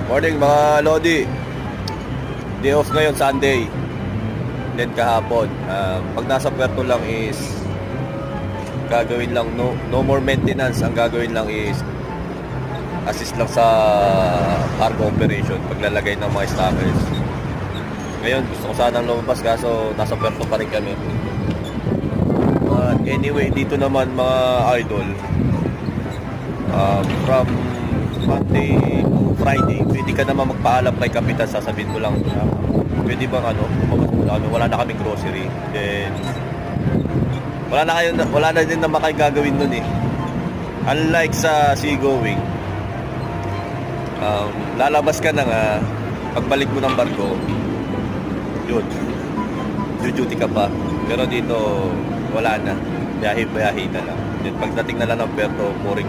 Morning mga Lodi. Day off ngayon, Sunday. Then kahapon, pag nasa puerto lang is gagawin lang, no more maintenance. Ang gagawin lang is assist lang sa cargo operation, paglalagay ng mga stackers. Ngayon gusto ko sanang lumabas kaso nasa puerto pa rin kami. But anyway, dito naman mga idol, from Monday to Friday, pwede ka naman magpaalam kay Kapitan. Sasabihin ko lang, pwede bang wala na kaming grocery. Then wala na din naman kayo gagawin nun eh. Unlike sa seagoing, lalabas ka na nga, pagbalik mo ng barko, yun, duty ka pa. Pero dito wala na, biyahe na lang. Then pagdating na lang ng puerto, mooring